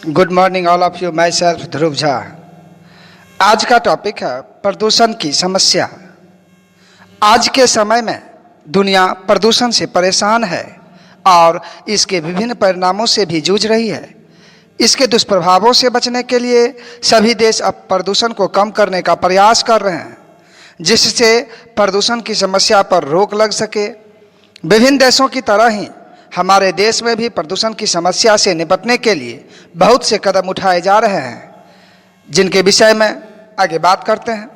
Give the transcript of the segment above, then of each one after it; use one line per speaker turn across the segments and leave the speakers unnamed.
Good morning all of you. Myself Dhruv Jha. आज का topic है प्रदूषण की समस्या। आज के समय में दुनिया प्रदूषण से परेशान है और इसके विभिन्न परिणामों से भी जूझ रही है। इसके दुष्प्रभावों से बचने के लिए सभी देश अब प्रदूषण को कम करने का प्रयास कर रहे हैं, जिससे प्रदूषण की समस्या पर रोक लग सके। विभिन्न देशों की तरह ही हमारे देश में भी प्रदूषण की समस्या से निपटने के लिए बहुत से कदम उठाए जा रहे हैं, जिनके विषय में आगे बात करते हैं।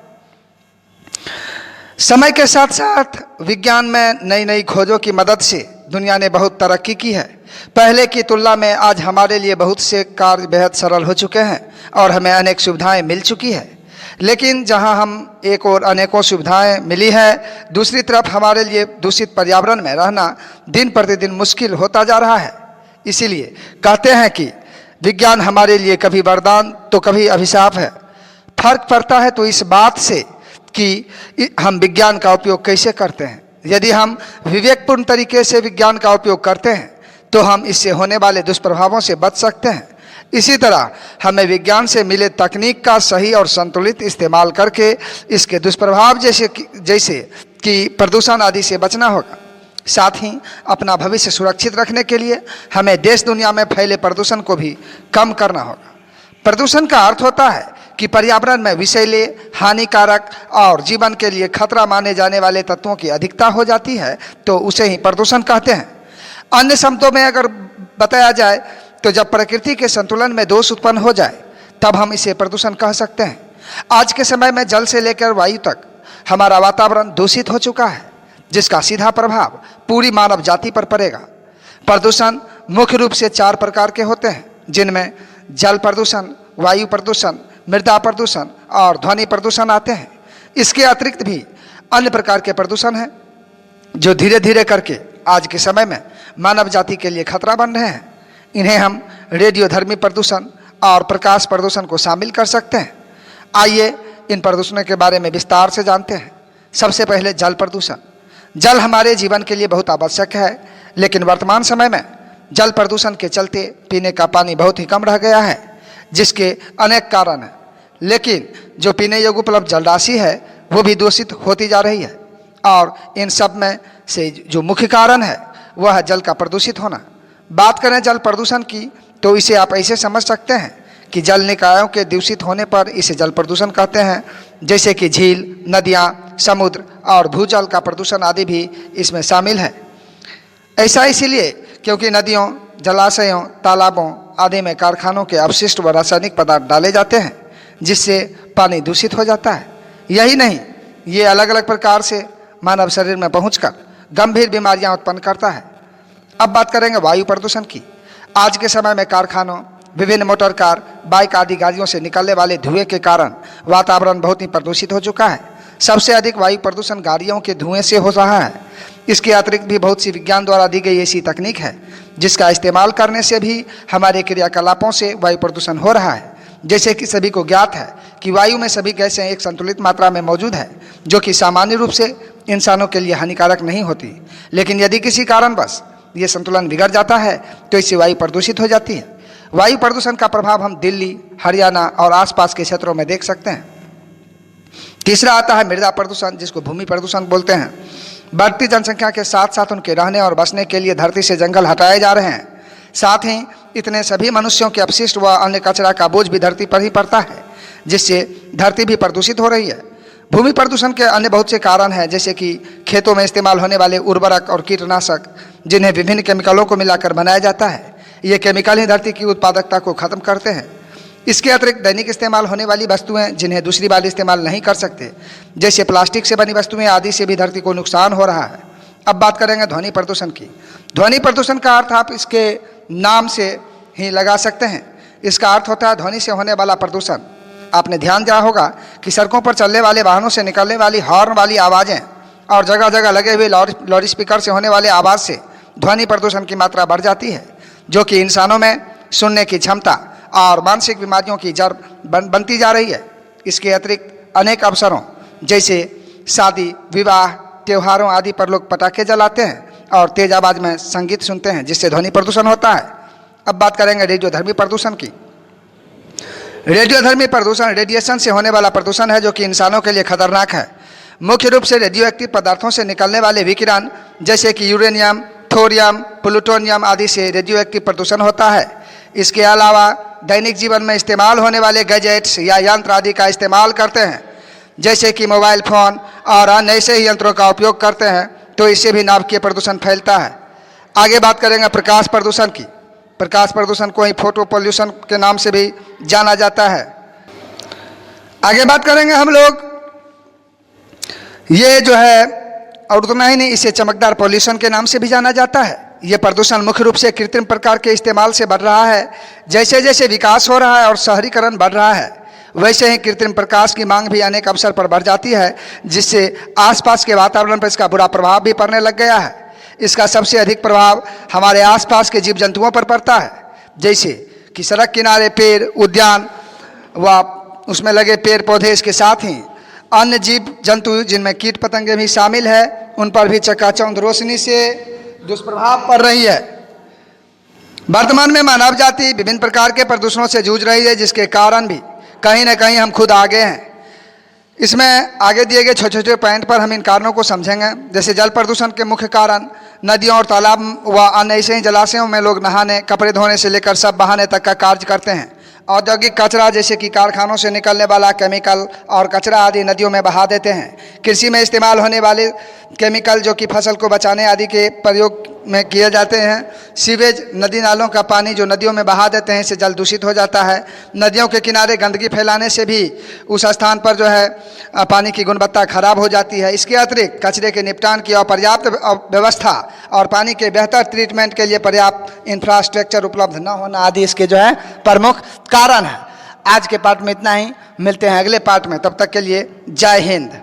समय के साथ साथ विज्ञान में नई नई खोजों की मदद से दुनिया ने बहुत तरक्की की है। पहले की तुलना में आज हमारे लिए बहुत से कार्य बेहद सरल हो चुके हैं और हमें अनेक सुविधाएं मिल चुकी है। लेकिन जहां हम एक और अनेकों सुविधाएं मिली है, दूसरी तरफ हमारे लिए दूषित पर्यावरण में रहना दिन प्रतिदिन मुश्किल होता जा रहा है। इसीलिए कहते हैं कि विज्ञान हमारे लिए कभी वरदान तो कभी अभिशाप है। फर्क पड़ता है तो इस बात से कि हम विज्ञान का उपयोग कैसे करते हैं। यदि हम विवेकपूर्ण तरीके से विज्ञान का उपयोग करते हैं तो हम इससे होने वाले दुष्प्रभावों से बच सकते हैं। इसी तरह हमें विज्ञान से मिले तकनीक का सही और संतुलित इस्तेमाल करके इसके दुष्प्रभाव जैसे कि प्रदूषण आदि से बचना होगा। साथ ही अपना भविष्य सुरक्षित रखने के लिए हमें देश दुनिया में फैले प्रदूषण को भी कम करना होगा। प्रदूषण का अर्थ होता है कि पर्यावरण में विषैले, हानिकारक और जीवन के लिए खतरा माने जाने वाले तत्वों की अधिकता हो जाती है, तो उसे ही प्रदूषण कहते हैं। अन्य शब्दों में अगर बताया जाए तो जब प्रकृति के संतुलन में दोष उत्पन्न हो जाए तब हम इसे प्रदूषण कह सकते हैं। आज के समय में जल से लेकर वायु तक हमारा वातावरण दूषित हो चुका है, जिसका सीधा प्रभाव पूरी मानव जाति पर पड़ेगा। प्रदूषण मुख्य रूप से 4 प्रकार के होते हैं, जिनमें जल प्रदूषण, वायु प्रदूषण, मृदा प्रदूषण और ध्वनि प्रदूषण आते हैं। इसके अतिरिक्त भी अन्य प्रकार के प्रदूषण हैं जो धीरे धीरे करके आज के समय में मानव जाति के लिए खतरा बन रहे हैं। इन्हें हम रेडियोधर्मी प्रदूषण और प्रकाश प्रदूषण को शामिल कर सकते हैं। आइए इन प्रदूषणों के बारे में विस्तार से जानते हैं। सबसे पहले जल प्रदूषण। जल हमारे जीवन के लिए बहुत आवश्यक है, लेकिन वर्तमान समय में जल प्रदूषण के चलते पीने का पानी बहुत ही कम रह गया है, जिसके अनेक कारण हैं। लेकिन जो पीने योग्य उपलब्ध जल राशि है वो भी दूषित होती जा रही है, और इन सब में से जो मुख्य कारण है वह है जल का प्रदूषित होना। बात करें जल प्रदूषण की तो इसे आप ऐसे समझ सकते हैं कि जल निकायों के दूषित होने पर इसे जल प्रदूषण कहते हैं, जैसे कि झील, नदियाँ, समुद्र और भूजल का प्रदूषण आदि भी इसमें शामिल है। ऐसा इसीलिए क्योंकि नदियों, जलाशयों, तालाबों आदि में कारखानों के अपशिष्ट व रासायनिक पदार्थ डाले जाते हैं, जिससे पानी दूषित हो जाता है। यही नहीं, ये अलग अलग प्रकार से मानव शरीर में पहुंचकर गंभीर बीमारियां उत्पन्न करता है। अब बात करेंगे वायु प्रदूषण की। आज के समय में कारखानों, विभिन्न मोटर कार, बाइक आदि गाड़ियों से निकलने वाले धुएं के कारण वातावरण बहुत ही प्रदूषित हो चुका है। सबसे अधिक वायु प्रदूषण गाड़ियों के धुएं से हो रहा है। इसके अतिरिक्त भी बहुत सी विज्ञान द्वारा दी गई ऐसी तकनीक है जिसका इस्तेमाल करने से भी हमारे क्रियाकलापों से वायु प्रदूषण हो रहा है। जैसे कि सभी को ज्ञात है कि वायु में सभी गैसें एक संतुलित मात्रा में मौजूद है, जो कि सामान्य रूप से इंसानों के लिए हानिकारक नहीं होती। लेकिन यदि किसी कारणवश ये संतुलन बिगड़ जाता है तो इससे वायु प्रदूषित हो जाती है। वायु प्रदूषण का प्रभाव हम दिल्ली, हरियाणा और आसपास के क्षेत्रों में देख सकते हैं। तीसरा आता है मृदा प्रदूषण, जिसको भूमि प्रदूषण बोलते हैं। बढ़ती जनसंख्या के साथ साथ उनके रहने और बसने के लिए धरती से जंगल हटाए जा रहे हैं। साथ ही इतने सभी मनुष्यों के अपशिष्ट व अन्य कचरा का बोझ भी धरती पर ही पड़ता है, जिससे धरती भी प्रदूषित हो रही है। भूमि प्रदूषण के अन्य बहुत से कारण हैं, जैसे कि खेतों में इस्तेमाल होने वाले उर्वरक और कीटनाशक, जिन्हें विभिन्न केमिकलों को मिलाकर बनाया जाता है। ये केमिकल ही धरती की उत्पादकता को खत्म करते हैं। इसके अतिरिक्त दैनिक इस्तेमाल होने वाली वस्तुएं जिन्हें दूसरी बार इस्तेमाल नहीं कर सकते, जैसे प्लास्टिक से बनी वस्तुएं आदि से भी धरती को नुकसान हो रहा है। अब बात करेंगे ध्वनि प्रदूषण की। ध्वनि प्रदूषण का अर्थ आप इसके नाम से ही लगा सकते हैं। इसका अर्थ होता है ध्वनि से होने वाला प्रदूषण। आपने ध्यान दिया होगा कि सड़कों पर चलने वाले वाहनों से निकलने वाली हॉर्न वाली आवाज़ें और जगह जगह लगे हुए लाउड स्पीकर से होने वाले आवाज़ से ध्वनि प्रदूषण की मात्रा बढ़ जाती है, जो कि इंसानों में सुनने की क्षमता और मानसिक बीमारियों की जड़ बनती जा रही है। इसके अतिरिक्त अनेक अवसरों जैसे शादी, विवाह, त्योहारों आदि पर लोग पटाखे जलाते हैं और तेज आवाज़ में संगीत सुनते हैं, जिससे ध्वनि प्रदूषण होता है। अब बात करेंगे रेडियोधर्मी प्रदूषण की। रेडियोधर्मी प्रदूषण रेडिएशन से होने वाला प्रदूषण है जो कि इंसानों के लिए खतरनाक है। मुख्य रूप से रेडियो एक्टिव पदार्थों से निकलने वाले विकिरण जैसे कि यूरेनियम, थोरियम, प्लूटोनियम आदि से रेडियो एक्टिव प्रदूषण होता है। इसके अलावा दैनिक जीवन में इस्तेमाल होने वाले गैजेट्स या यंत्र आदि का इस्तेमाल करते हैं, जैसे कि मोबाइल फ़ोन और अन्य ऐसे ही यंत्रों का उपयोग करते हैं, तो इससे भी नाभिकीय प्रदूषण फैलता है। आगे बात करेंगे प्रकाश प्रदूषण की। प्रकाश प्रदूषण को ही फोटो पोल्यूशन के नाम से भी जाना जाता है। आगे बात करेंगे हम लोग, ये जो है और उतना ही नहीं, इसे चमकदार पोल्यूशन के नाम से भी जाना जाता है। ये प्रदूषण मुख्य रूप से कृत्रिम प्रकार के इस्तेमाल से बढ़ रहा है। जैसे जैसे विकास हो रहा है और शहरीकरण बढ़ रहा है, वैसे ही कृत्रिम प्रकाश की मांग भी अनेक अवसर पर बढ़ जाती है, जिससे आसपास के वातावरण पर इसका बुरा प्रभाव भी पड़ने लग गया है। इसका सबसे अधिक प्रभाव हमारे आसपास के जीव जंतुओं पर पड़ता है, जैसे कि सड़क किनारे पेड़, उद्यान व उसमें लगे पेड़ पौधे, इसके साथ ही अन्य जीव जंतु जिनमें कीट पतंगे भी शामिल है, उन पर भी चकाचौंध रोशनी से दुष्प्रभाव पड़ रही है। वर्तमान में मानव जाति विभिन्न प्रकार के प्रदूषणों से जूझ रही है, जिसके कारण भी कहीं न कहीं हम खुद आगे हैं। इसमें आगे दिए गए छोटे छोटे पॉइंट पर हम इन कारणों को समझेंगे। जैसे जल प्रदूषण के मुख्य कारण नदियों और तालाब व अन्य ऐसे ही जलाशयों में लोग नहाने, कपड़े धोने से लेकर सब बहाने तक का कार्य करते हैं। औद्योगिक कचरा जैसे कि कारखानों से निकलने वाला केमिकल और कचरा आदि नदियों में बहा देते हैं। कृषि में इस्तेमाल होने वाले केमिकल जो कि फसल को बचाने आदि के प्रयोग में किए जाते हैं। सीवेज, नदी नालों का पानी जो नदियों में बहा देते हैं, इससे जल दूषित हो जाता है। नदियों के किनारे गंदगी फैलाने से भी उस स्थान पर जो है पानी की गुणवत्ता खराब हो जाती है। इसके अतिरिक्त कचरे के निपटान की अपर्याप्त व्यवस्था और पानी के बेहतर ट्रीटमेंट के लिए पर्याप्त इंफ्रास्ट्रक्चर उपलब्ध न होना आदि इसके जो है प्रमुख कारण है। आज के पार्ट में इतना ही, मिलते हैं अगले पार्ट में, तब तक के लिए जय हिंद।